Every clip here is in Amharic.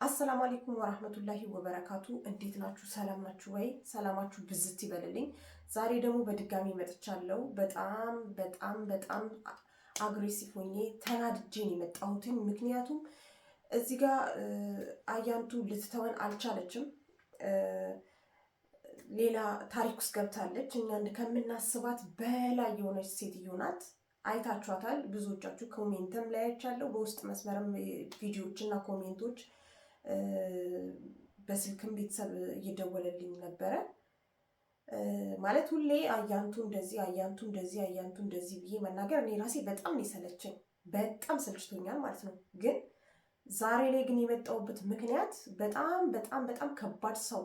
አሰላሙ አለይኩም ወራህመቱላሂ ወበረካቱ። እንዴት ናችሁ? ሰላም ናችሁ ወይ? ሰላማችሁ ብዝት ይበልልኝ። ዛሬ ደግሞ በድጋሚ መጥቻለሁ። በጣም አግሬሲቭ ሆኜ ተናድጄ ነው የመጣሁት። ምክንያቱም እዚህ ጋር አያንቱ ልትተወን አልቻለችም። ሌላ ታሪክ ውስጥ ገብታለች። እኛ ከምናስባት በላይ የሆነች ሴትዮ ናት። አይታችኋታል። ብዙዎቻችሁ ኮሜንትም ላይ አይቻለሁ። በውስጥ መስመርም ቪዲዮዎች እና ኮሜንቶች በስልክም ቤተሰብ እየደወለልኝ ነበረ። ማለት ሁሌ አያንቱ እንደዚህ ብዬ መናገር እኔ ራሴ በጣም የሰለቸኝ፣ በጣም ሰልችቶኛል ማለት ነው። ግን ዛሬ ላይ ግን የመጣሁበት ምክንያት በጣም ከባድ ሰው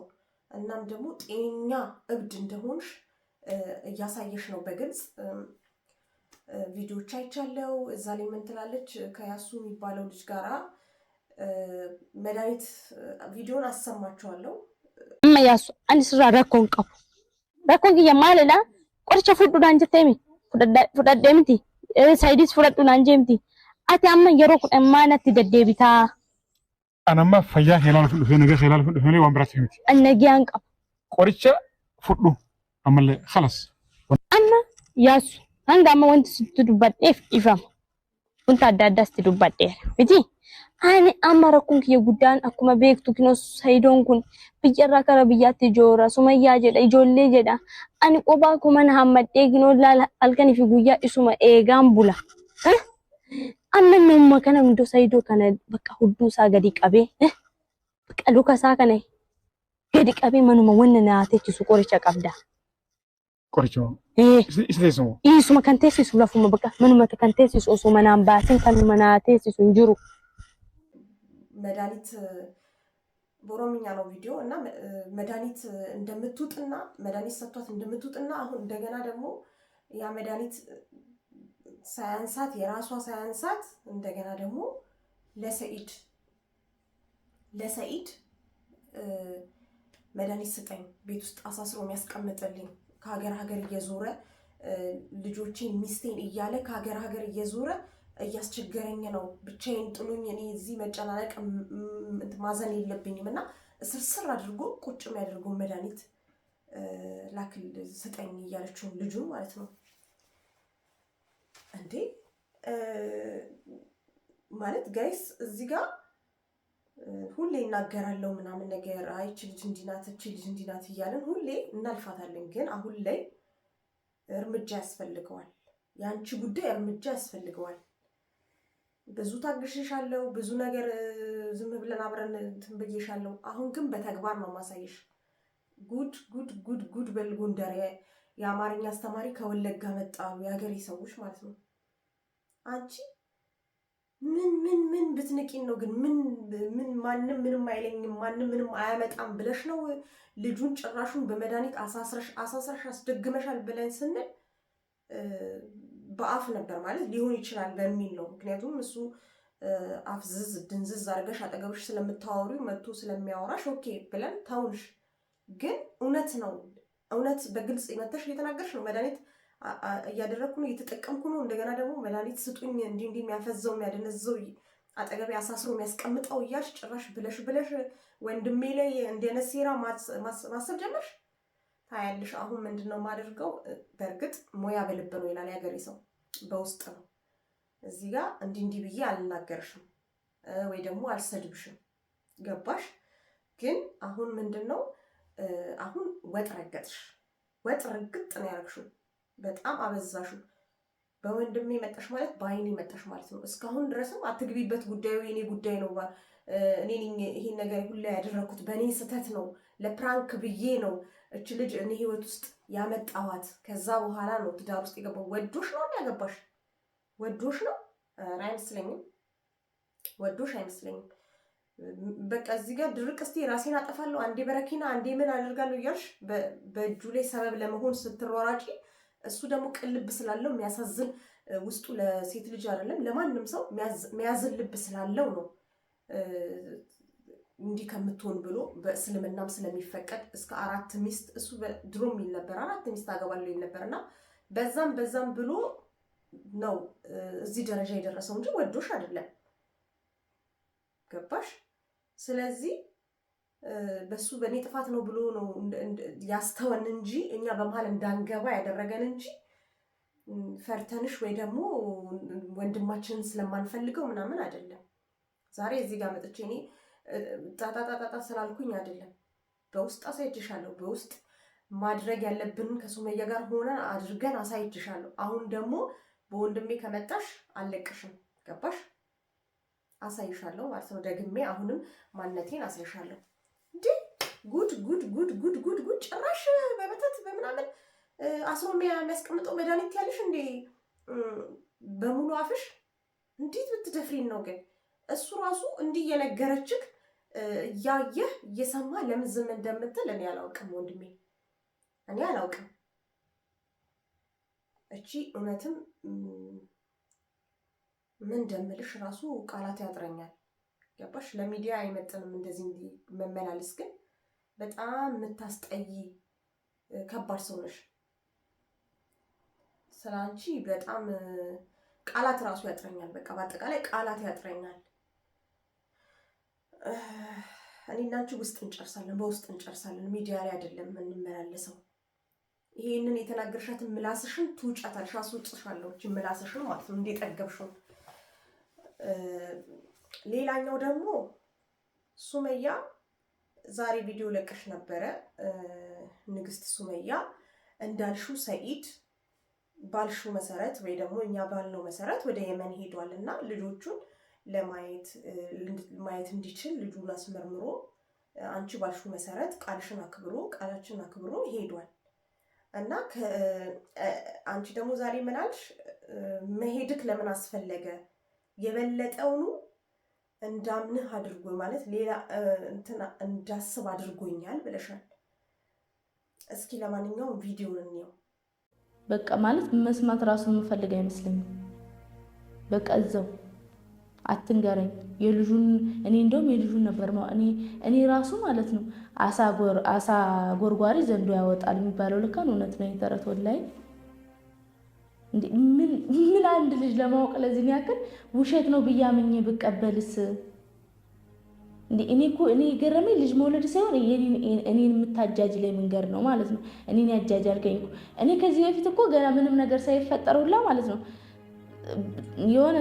እናም ደግሞ ጤነኛ እብድ እንደሆንሽ እያሳየሽ ነው። በግልጽ ቪዲዮዎች አይቻለው። እዛ ላይ ምን ትላለች? ከያሱ የሚባለው ልጅ ጋራ መድኃኒት ቪዲዮን አሰማችኋለሁ። ያሱ አንድ ስራ ረኮን የማለላ ቆርቸ ፉዱን አንጀቴሚ ፉዳደምቲ ሳይዲስ ፉዳዱን አንጀምቲ አቲ አማ የሮ ማነት ደደቢታ አናማ ፈያ ሄላል ፉዱ ነገር ሄላል ፉዱ ሄሌ ወንብራት ሄምቲ እነጊያን ቀብ ቆርቸ ፉዱ አመለ خلاص አማ ያሱ አንጋማ ወንት ስትዱባዴፍ ኢፋም ወንት አዳዳስ ትዱባዴ ቢቲ አኔ አማረኩን የጉዳን አኩማ ቤክቱ ኪኖስ ሳይዶን ኩን ብየራ ከረ ብያት ጆራ ሱመያ ጀዳ ኢጆሌ ጀዳ አኒ ቆባ ኩመን ሐመዴ ጊኖ ላል አልከኒ ፊ ጉያ ኢሱማ ኤጋም ቡላ አመነው መከነ እንዶ ሳይዶ ከነ በቃ ሁዱ ሳ ገዲ ቀቤ በቃ ሉካሳ ከነ ገዲ ቀቤ መኑማ ወንና አተች ሱ ቆርቻ ቀብዳ ቆርቾ ኢሱማ ከንቴስ ሱ ለፉማ በቃ መኑማ ከንቴስ ሱ መናም ባሰን ከኑ መናቴስ ሱ እንጅሩ መድኃኒት በኦሮምኛ ነው ቪዲዮ እና መድኃኒት እንደምትውጥና መድኃኒት ሰጥቷት እንደምትውጥና አሁን እንደገና ደግሞ ያ መድኃኒት ሳያንሳት የራሷ ሳያንሳት እንደገና ደግሞ ለሰኢድ መድኃኒት ስጠኝ ቤት ውስጥ አሳስሮ የሚያስቀምጥልኝ ከሀገር እየዞረ ልጆቼን ሚስቴን እያለ ከሀገር እየዞረ እያስቸገረኝ ነው። ብቻዬን ጥሉኝ እኔ እዚህ መጨናነቅ ማዘን የለብኝም እና ስርስር አድርጎ ቁጭ የሚያደርገው መድኃኒት ላክል ስጠኝ እያለችው ልጁ ማለት ነው። እንዴ ማለት ጋይስ እዚህ ጋር ሁሌ እናገራለሁ ምናምን ነገር አይቺ ልጅ እንዲናት እያለን ሁሌ እናልፋታለን። ግን አሁን ላይ እርምጃ ያስፈልገዋል። የአንቺ ጉዳይ እርምጃ ያስፈልገዋል። ብዙ ታግሽሻለሁ፣ ብዙ ነገር ዝም ብለን አብረን እንትን ብዬሻለሁ። አሁን ግን በተግባር ነው ማሳየሽ። ጉድ በል ጎንደር የአማርኛ አስተማሪ ከወለጋ መጣ የሀገሬ ሰዎች ማለት ነው። አንቺ ምን ብትንቂን ነው ግን ምን ማንም ምንም አይለኝም ማንም ምንም አያመጣም ብለሽ ነው ልጁን ጭራሹን በመድኃኒት አሳስረሽ አስደግመሻል ብለን ስንል በአፍ ነበር ማለት ሊሆን ይችላል በሚል ነው። ምክንያቱም እሱ አፍዝዝ ድንዝዝ አድርገሽ አጠገብሽ ስለምታወሪው መጥቶ ስለሚያወራሽ ኦኬ ብለን ታውንሽ። ግን እውነት ነው፣ እውነት በግልጽ መተሽ እየተናገርሽ ነው። መድኃኒት እያደረግኩ ነው፣ እየተጠቀምኩ ነው። እንደገና ደግሞ መድኃኒት ስጡኝ እንዲህ የሚያፈዘው የሚያደነዘው አጠገቤ አሳስሮ የሚያስቀምጠው እያልሽ ጭራሽ ብለሽ ወንድሜ ላይ እንደነ ሴራ ማሰብ ጀመርሽ። ታያለሽ። አሁን ምንድነው የማደርገው? በእርግጥ ሞያ በልብ ነው ይላል ያገሬ ሰው፣ በውስጥ ነው። እዚህ ጋር እንዲህ ብዬ አልናገርሽም ወይ ደግሞ አልሰድብሽም። ገባሽ? ግን አሁን ምንድነው አሁን ወጥ ረግጥ ነው ያደረግሽው። በጣም አበዛሹ። በወንድሜ መጣሽ ማለት በአይኔ መጣሽ ማለት ነው። እስካሁን ድረስም አትግቢበት፣ ጉዳዩ የኔ ጉዳይ ነው። እኔ ይሄን ነገር ሁሉ ያደረኩት በእኔ ስህተት ነው፣ ለፕራንክ ብዬ ነው እች ልጅ እኔ ህይወት ውስጥ ያመጣዋት። ከዛ በኋላ ነው ትዳር ውስጥ የገባው። ወዶሽ ነው ያገባሽ? ወዶሽ ነው? አይመስለኝም። ወዶሽ አይመስለኝም። በቃ እዚህ ጋር ድርቅ እስቲ ራሴን አጠፋለሁ፣ አንዴ በረኪና አንዴ ምን አደርጋለሁ እያልሽ በእጁ ላይ ሰበብ ለመሆን ስትሯራጪ፣ እሱ ደግሞ ቅልብ ስላለው የሚያሳዝን ውስጡ ለሴት ልጅ አይደለም ለማንም ሰው የሚያዝን ልብ ስላለው ነው እንዲህ ከምትሆን ብሎ በእስልምናም ስለሚፈቀድ እስከ 4 ሚስት እሱ ድሮ የሚል ነበር። 4 ሚስት አገባለሁ ይል ነበርና በዛም ብሎ ነው እዚህ ደረጃ የደረሰው እንጂ ወዶሽ አይደለም። ገባሽ? ስለዚህ በሱ በኔ ጥፋት ነው ብሎ ነው ያስተወን እንጂ እኛ በመሃል እንዳንገባ ያደረገን እንጂ ፈርተንሽ ወይ ደግሞ ወንድማችንን ስለማንፈልገው ምናምን አይደለም። ዛሬ እዚህ ጋር መጥቼ እኔ ጣጣጣጣ ስላልኩኝ አይደለም። በውስጥ አሳይችሻለሁ። በውስጥ ማድረግ ያለብንን ከሱመያ ጋር ሆነ አድርገን አሳይችሻለሁ። አሁን ደግሞ በወንድሜ ከመጣሽ አልለቅሽም። ገባሽ? አሳይሻለሁ ማለት ነው። ደግሜ አሁንም ማንነቴን አሳይሻለሁ። እንዴ ጉድ ጉድ ጉድ ጉድ ጉድ ጉድ! ጭራሽ በመተት በምናምን አስሮ የሚያስቀምጠው መድኃኒት ያለሽ እንዴ በሙሉ አፍሽ! እንዴት ብትደፍሪን ነው ግን? እሱ ራሱ እንዲህ የነገረችክ እያየህ እየሰማ ለምን ዝም እንደምትል እኔ አላውቅም ወንድሜ፣ እኔ አላውቅም። እቺ እውነትም ምን እንደምልሽ ራሱ ቃላት ያጥረኛል። ገባሽ? ለሚዲያ አይመጥንም እንደዚህ መመላለስ። ግን በጣም የምታስጠይ ከባድ ሰው ነሽ። ስላንቺ በጣም ቃላት ራሱ ያጥረኛል። በቃ በአጠቃላይ ቃላት ያጥረኛል። እኔ እና አንቺ ውስጥ እንጨርሳለን፣ በውስጥ እንጨርሳለን። ሚዲያ ላይ አይደለም የምንመላለሰው። ይሄንን የተናገርሻትን ምላስሽን ትውጫታለሽ፣ አስወጥሻለሁ። እቺ ምላስሽን ማለት ነው እንደጠገብሽው። ሌላኛው ደግሞ ሱመያ ዛሬ ቪዲዮ ለቀሽ ነበረ። ንግስት ሱመያ እንዳልሽው ሰኢድ ባልሽው መሰረት ወይ ደግሞ እኛ ባልነው መሰረት ወደ የመን ሄዷል እና ልጆቹን ለማየት እንዲችል ልጁን አስመርምሮ አንቺ ባልሽው መሰረት ቃላችን አክብሮ ሄዷል እና አንቺ ደግሞ ዛሬ ምን አልሽ? መሄድክ ለምን አስፈለገ? የበለጠውኑ እንዳምንህ አድርጎ ማለት ሌላ እንትና እንዳስብ አድርጎኛል ብለሻል። እስኪ ለማንኛውም ቪዲዮውን እንየው። በቃ ማለት መስማት ራሱ የምፈልግ አይመስለኝም። በቃ እዛው አትንገረኝ የልጁን እኔ እንደውም የልጁን ነበር ነው እኔ ራሱ ማለት ነው አሳ ጎርጓሪ ዘንዶ ያወጣል የሚባለው ልካን እውነት ነው የተረት ወላይ እንዴ ምን አንድ ልጅ ለማወቅ ለዚህ ያክል ውሸት ነው ብያምኝ ብቀበልስ እንዴ እኔ ገረመኝ ልጅ መውለድ ሳይሆን እኔን የምታጃጅ ላይ መንገር ነው ማለት ነው። እኔን ያጃጃልከኝ እኮ እኔ ከዚህ በፊት እኮ ገና ምንም ነገር ሳይፈጠሩላ ማለት ነው የሆነ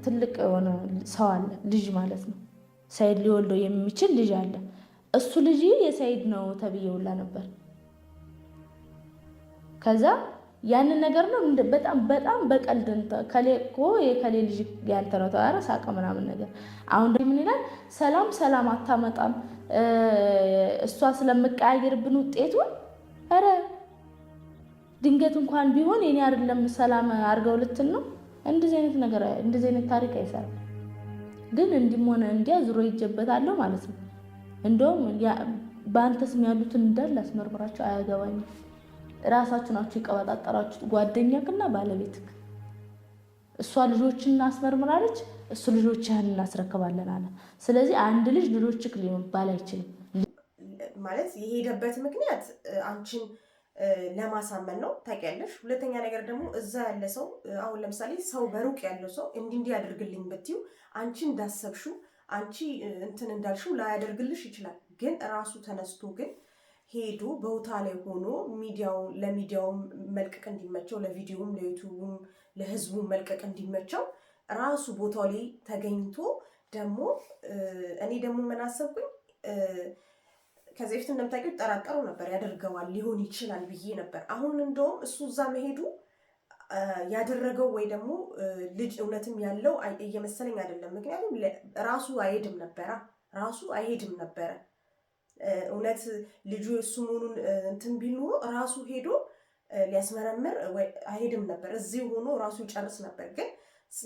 ትልቅ የሆነ ሰው አለ ልጅ ማለት ነው ሰይድ ሊወልደው የሚችል ልጅ አለ። እሱ ልጅ የሰይድ ነው ተብየውላ ነበር። ከዛ ያንን ነገር ነው በጣም በቀልድ ከሌኮ የከሌ ልጅ ያንተ ነው ተባረ ሳቀ ምናምን ነገር። አሁን ምን ይላል? ሰላም አታመጣም እሷ ስለምቀያየርብን ውጤቱን አረ ድንገት እንኳን ቢሆን የኔ አይደለም ሰላም አርገው ልትን ነው። እንደዚህ አይነት ታሪክ አይሰራም። ግን እንዲሞነ እንዲያ ዙሮ ይጀበታል ማለት ነው። እንደውም በአንተ ስም ያሉትን እንዳለ አስመርምራቸው አያገባኝም። ራሳችሁ ናችሁ ይቀበጣጠራችሁ ጓደኛክና ባለቤትክ። እሷ ልጆችን አስመርምራለች፣ እሱ ልጆችህን እናስረክባለን አለ። ስለዚህ አንድ ልጅ ልጆችክ ሊባል አይችልም ማለት የሄደበት ምክንያት አንቺን ለማሳመን ነው ታውቂያለሽ። ሁለተኛ ነገር ደግሞ እዛ ያለ ሰው አሁን ለምሳሌ ሰው በሩቅ ያለው ሰው እንዲህ ያደርግልኝ ብትዩ አንቺ እንዳሰብሽው አንቺ እንትን እንዳልሽው ላያደርግልሽ ይችላል። ግን ራሱ ተነስቶ ግን ሄዶ ቦታ ላይ ሆኖ ለሚዲያውም መልቀቅ እንዲመቸው፣ ለቪዲዮም፣ ለዩቲዩብም፣ ለህዝቡም መልቀቅ እንዲመቸው ራሱ ቦታው ላይ ተገኝቶ ደግሞ እኔ ደግሞ ምን አሰብኩኝ ከዚህ በፊት እንደምታውቂው ጠራጠሩ ነበር ያደርገዋል ሊሆን ይችላል ብዬ ነበር። አሁን እንደውም እሱ እዛ መሄዱ ያደረገው ወይ ደግሞ ልጅ እውነትም ያለው እየመሰለኝ አይደለም። ምክንያቱም ራሱ አይሄድም ነበረ እውነት ልጁ እሱ መሆኑን እንትን ቢል ኖሮ ራሱ ሄዶ ሊያስመረምር አይሄድም ነበር። እዚህ ሆኖ ራሱ ይጨርስ ነበር። ግን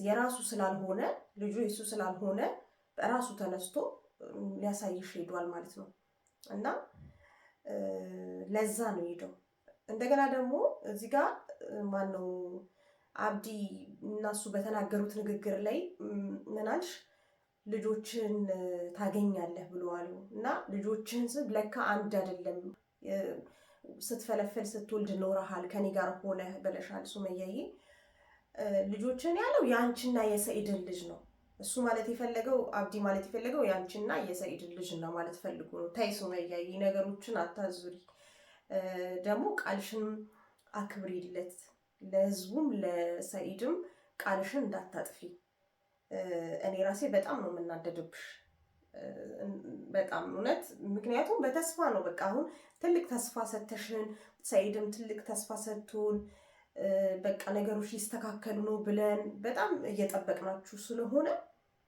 የራሱ ስላልሆነ ልጁ የሱ ስላልሆነ ራሱ ተነስቶ ሊያሳይሽ ሄዷል ማለት ነው። እና ለዛ ነው ሄደው። እንደገና ደግሞ እዚህ ጋር ማነው አብዲ እና እሱ በተናገሩት ንግግር ላይ ምን አልሽ? ልጆችን ታገኛለህ ብለዋል። እና ልጆችን ስብ ለካ አንድ አይደለም ስትፈለፈል ስትወልድ ኖረሃል ከኔ ጋር ሆነህ ብለሻል ሱመያዬ። ልጆችን ያለው የአንቺና የሰኢድን ልጅ ነው። እሱ ማለት የፈለገው አብዲ ማለት የፈለገው ያንቺና የሰኢድ ልጅ ነው ማለት ፈልጎ ነው። ታይ ሱመያ ነገሮችን አታዙሪ። ደግሞ ቃልሽን አክብሪለት፣ ለህዝቡም ለሰኢድም ቃልሽን እንዳታጥፊ። እኔ ራሴ በጣም ነው የምናደድብሽ፣ በጣም እውነት። ምክንያቱም በተስፋ ነው በቃ አሁን ትልቅ ተስፋ ሰተሽን፣ ሰኢድም ትልቅ ተስፋ ሰጥቶን በቃ ነገሮች ሊስተካከሉ ነው ብለን በጣም እየጠበቅናችሁ ስለሆነ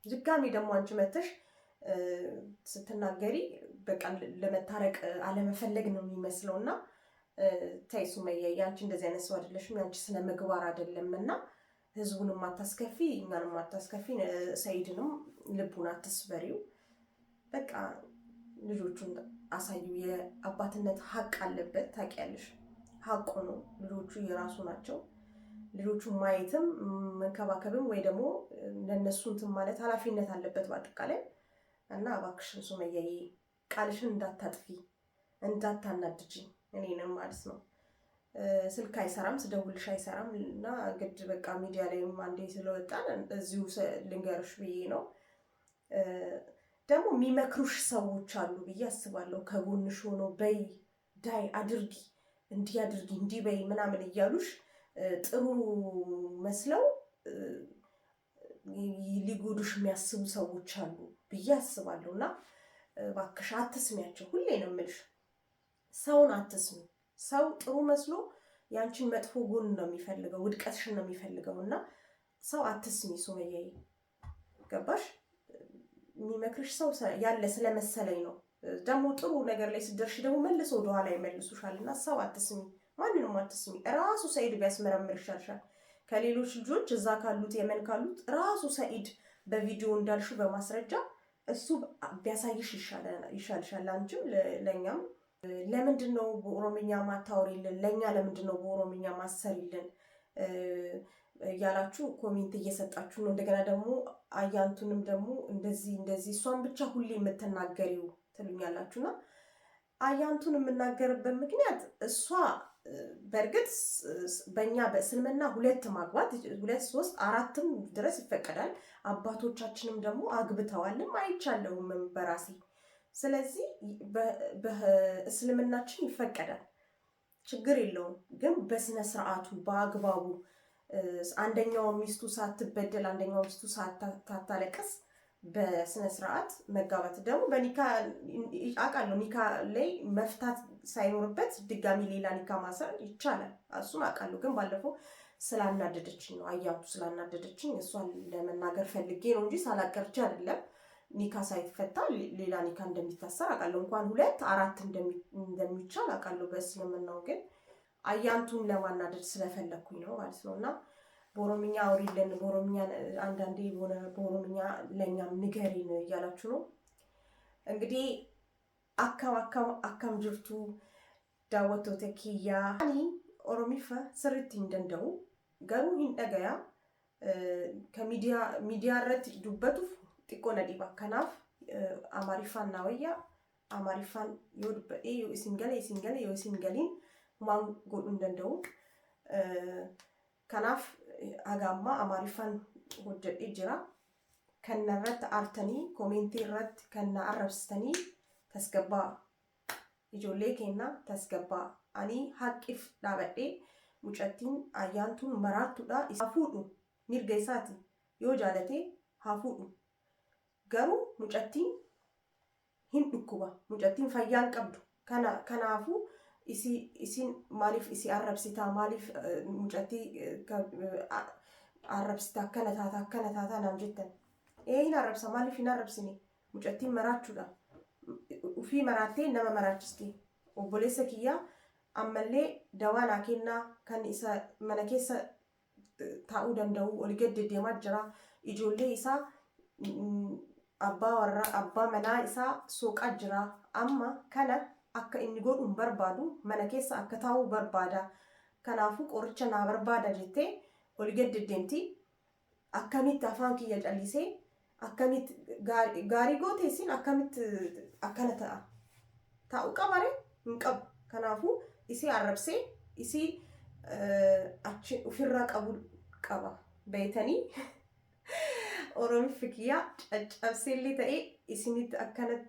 ድጋሚ ደግሞ አንቺ መተሽ ስትናገሪ በቃ ለመታረቅ አለመፈለግ ነው የሚመስለው። እና ተይ ሱመያ ያንቺ እንደዚህ አይነት ሰው አይደለሽም፣ ያንቺ ስነ ምግባር አይደለም። እና ህዝቡንም አታስከፊ፣ እኛንም አታስከፊ፣ ሰኢድንም ልቡን አትስበሪው። በቃ ልጆቹን አሳዩ። የአባትነት ሀቅ አለበት ታውቂያለሽ፣ ሀቁ ነው። ልጆቹ የራሱ ናቸው። ልጆቹ ማየትም መንከባከብም ወይ ደግሞ ለነሱ እንትን ማለት ኃላፊነት አለበት በአጠቃላይ። እና እባክሽን ሱመያዬ ቃልሽን እንዳታጥፊ፣ እንዳታናድጂ እኔንም ማለት ነው። ስልክ አይሰራም፣ ስደውልሽ አይሰራም እና ግድ በቃ ሚዲያ ላይም አንዴ ስለወጣን እዚሁ ልንገርሽ ብዬ ነው። ደግሞ የሚመክሩሽ ሰዎች አሉ ብዬ አስባለሁ። ከጎንሽ ሆነው በይ ዳይ አድርጊ፣ እንዲህ አድርጊ፣ እንዲህ በይ ምናምን እያሉሽ ጥሩ መስለው ሊጎዱሽ የሚያስቡ ሰዎች አሉ ብዬ አስባለሁ። እና እባክሽ አትስሚያቸው። ሁሌ ነው የምልሽ፣ ሰውን አትስሚ። ሰው ጥሩ መስሎ ያንቺን መጥፎ ጎን ነው የሚፈልገው፣ ውድቀትሽን ነው የሚፈልገው። እና ሰው አትስሚ ሱመያዬ፣ ገባሽ? የሚመክርሽ ሰው ያለ ስለመሰለኝ ነው። ደግሞ ጥሩ ነገር ላይ ስትደርሺ ደግሞ መልሶ ወደኋላ ይመልሱሻል። እና ሰው አትስሚ፣ ማንንም አትስሚ። ራሱ ሰኢድ ቢያስመረምር ይሻልሻል ከሌሎች ልጆች፣ እዛ ካሉት የመን ካሉት ራሱ ሰኢድ በቪዲዮ እንዳልሹ በማስረጃ እሱ ቢያሳይሽ ይሻልሻል፣ አንቺም ለእኛም። ለምንድን ነው በኦሮምኛ ማታወሪልን? ለእኛ ለምንድን ነው በኦሮምኛ ማሰሪልን? እያላችሁ ኮሜንት እየሰጣችሁ ነው። እንደገና ደግሞ አያንቱንም ደግሞ እንደዚህ እሷን ብቻ ሁሌ የምትናገሪው ትሉኛላችሁና አያንቱን የምናገርበት ምክንያት እሷ በእርግጥ በእኛ በእስልምና 2 ማግባት 2 3 4ም ድረስ ይፈቀዳል። አባቶቻችንም ደግሞ አግብተዋልም አይቻለውም በራሴ። ስለዚህ በእስልምናችን ይፈቀዳል፣ ችግር የለውም። ግን በስነ ስርዓቱ በአግባቡ አንደኛው ሚስቱ ሳትበደል አንደኛው ሚስቱ ሳታለቅስ በስነ ስርዓት መጋባት። ደግሞ በኒካ አውቃለሁ፣ ኒካ ላይ መፍታት ሳይኖርበት ድጋሚ ሌላ ኒካ ማሰር ይቻላል፣ እሱን አውቃለሁ። ግን ባለፈው ስላናደደችኝ ነው፣ አያቱ ስላናደደችኝ እሷን ለመናገር ፈልጌ ነው እንጂ ሳላቀርቼ አይደለም። ኒካ ሳይፈታ ሌላ ኒካ እንደሚታሰር አውቃለሁ። እንኳን 2 4 እንደሚቻል አውቃለሁ በእስልምናው። ግን አያንቱን ለማናደድ ስለፈለግኩኝ ነው ማለት ነው። እና በኦሮምኛ አውሪልን፣ በኦሮምኛ አንዳንዴ በኦሮምኛ ለእኛም ንገሪን እያላችሁ ነው። እንግዲህ አካም ጅርቱ ዳወቶተ ኪያ ኦሮሚፈ ስርት እንደንደው ገሩ ሂንደገያ ከሚዲያ ረት ዱበቱፍ xiqqoon dhiiba. Kanaaf Amaariffaan naa wayyaa, Amaariffaan yoo dubbadhee yoo isin gale yoo isin galiin waan godhuu hin danda'u. Kanaaf haga ammaa Amaariffaan hojjedhee jira. Kan narratti aartanii koomentii irratti kan na arrabsitanii tasgabbaa, ijoollee keenya tasgabbaa. Ani haqqiif dhaabadhee mucattiin ayyaantuun maraattuudha. Isa fuudhu mirga isaati, yoo jaalatee haa fuudhu. Garuu mucattiin hin dhukkuba, mucattiin fayyaan qabdu. Kanaafuu isin maaliif isi arrabsitaa, maaliif mucattii arrabsitaa akkana taata naan jettan. Hin arrabsa, maaliif hin arrabsine? Mucattiin maraachuudha. Ufii maraattee nama maraachisti. Obboleessa kiyyaa ammallee dawaa naa kennaa kan isa mana keessa taa'uu danda'u ol gad deemaa jira. Ijoollee isaa abbaa manaa isaa soqaa jira. Amma kana akka inni godhu hin barbaadu, mana keessa akka taa'uu barbaada. Kanaafuu qoricha naa barbaada jettee ol gad deemti. Akkamitti afaan kiyya callisee akkamitti gaarii goote isin akkamitti akkana ta'a? Taa'uu qabare hin qabu. Kanaafuu isii arrabsee isii achi ofirraa qabu qaba beeytanii. ኦሮሚፍኪያ ጨጨብሴሌ ተኤ ኢስኒት አከነት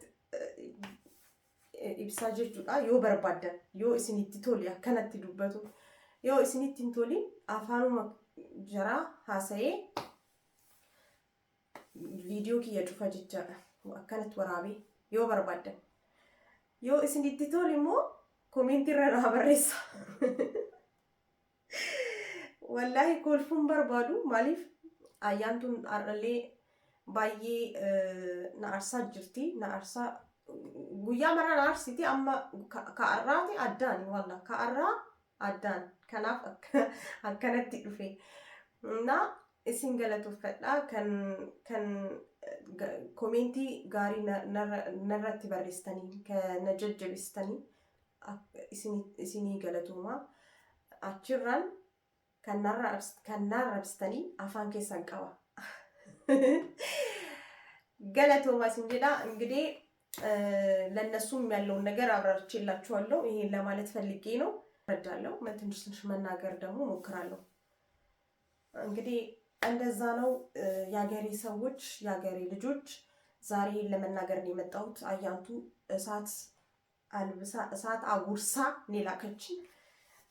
ኢብሳ ጀቹዳ ዮ በርባደን ዮ ኢስኒት ቶሊ አከነት ዱበቱ ዮ ኢስኒት ቶሊ አፋኑ ጀራ ሀሰዬ ቪዲዮ ኪየ ጩፋ ጀቻ አከነት ወራቤ ዮ በርባደን ዮ ኢስኒት ቶሊ ሞ ኮሜንት ረራ በሬሳ ወላሂ ኮልፉን በርባዱ ማሊፍ አያንቱን አረሌ ባዬ ናርሳ ጅርቲ ናርሳ ጉያ መራ ናርሲቲ አማ ከአራቲ አዳን ዋላ ከአራ አዳን ከናፍ አከነት ዱፌ እና ሲንገለቱ ፈዳ ከን ኮሜንቲ ጋሪ ነረት በሪስተኒ ከነጀጀብስተኒ ኢሲኒ ገለቱማ አችራን ከናረብስተኒ አፋን ኬሳን ቀባ ገለቶማ ሲንጀዳ እንግዲህ ለነሱም ያለውን ነገር አብራርቼላችኋለሁ። ይሄን ለማለት ፈልጌ ነው። ረዳለሁ ትንሽ መናገር ደግሞ ሞክራለሁ። እንግዲህ እንደዛ ነው ያገሬ ሰዎች፣ ያገሬ ልጆች። ዛሬ ለመናገር ነው የመጣሁት። አያንቱ እሳት አጉርሳ ኔላከች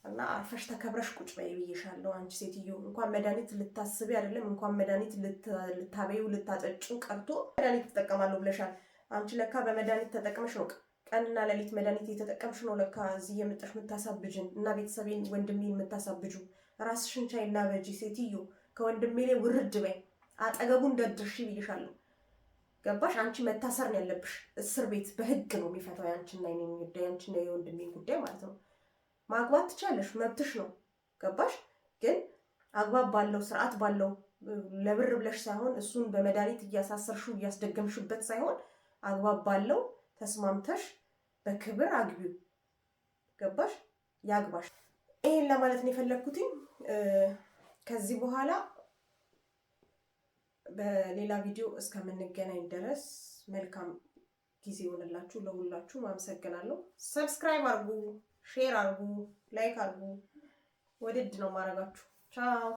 እና አርፈሽ ተከብረሽ ቁጭ በይ ብዬሻለሁ። አንቺ ሴትዮ እንኳን መድኃኒት ልታስቢ አይደለም እንኳን መድኃኒት ልታበዩ ልታጠጩ ቀርቶ መድኃኒት ተጠቀማለሁ ብለሻል። አንቺ ለካ በመድኃኒት ተጠቅመሽ ነው ቀንና ሌሊት መድኃኒት እየተጠቀምሽ ነው ለካ እዚህ የመጣሽ የምታሳብጅን እና ቤተሰቤን ወንድሜን የምታሳብጁ። ራስሽን ቻይና በጂ ሴትዮ ከወንድሜ ላይ ውርድ በይ፣ አጠገቡ እንደድርሽ ብዬሻለሁ። ገባሽ? አንቺ መታሰር ነው ያለብሽ። እስር ቤት በህግ ነው የሚፈታው ያንቺና የኔን ጉዳይ፣ ያንቺና የወንድሜን ጉዳይ ማለት ነው። ማግባት ትቻለሽ፣ መብትሽ ነው። ገባሽ? ግን አግባብ ባለው ስርዓት ባለው ለብር ብለሽ ሳይሆን እሱን በመድኃኒት እያሳሰርሽው እያስደገምሽበት ሳይሆን አግባብ ባለው ተስማምተሽ በክብር አግቢው። ገባሽ? ያግባሽ። ይሄን ለማለት ነው የፈለኩት። ከዚህ በኋላ በሌላ ቪዲዮ እስከምንገናኝ ድረስ መልካም ጊዜ ይሆንላችሁ። ለሁላችሁ አመሰግናለሁ። ሰብስክራይብ አድርጉ፣ ሼር አድርጉ፣ ላይክ አድርጉ። ወደድ ነው ማረጋችሁ። ቻው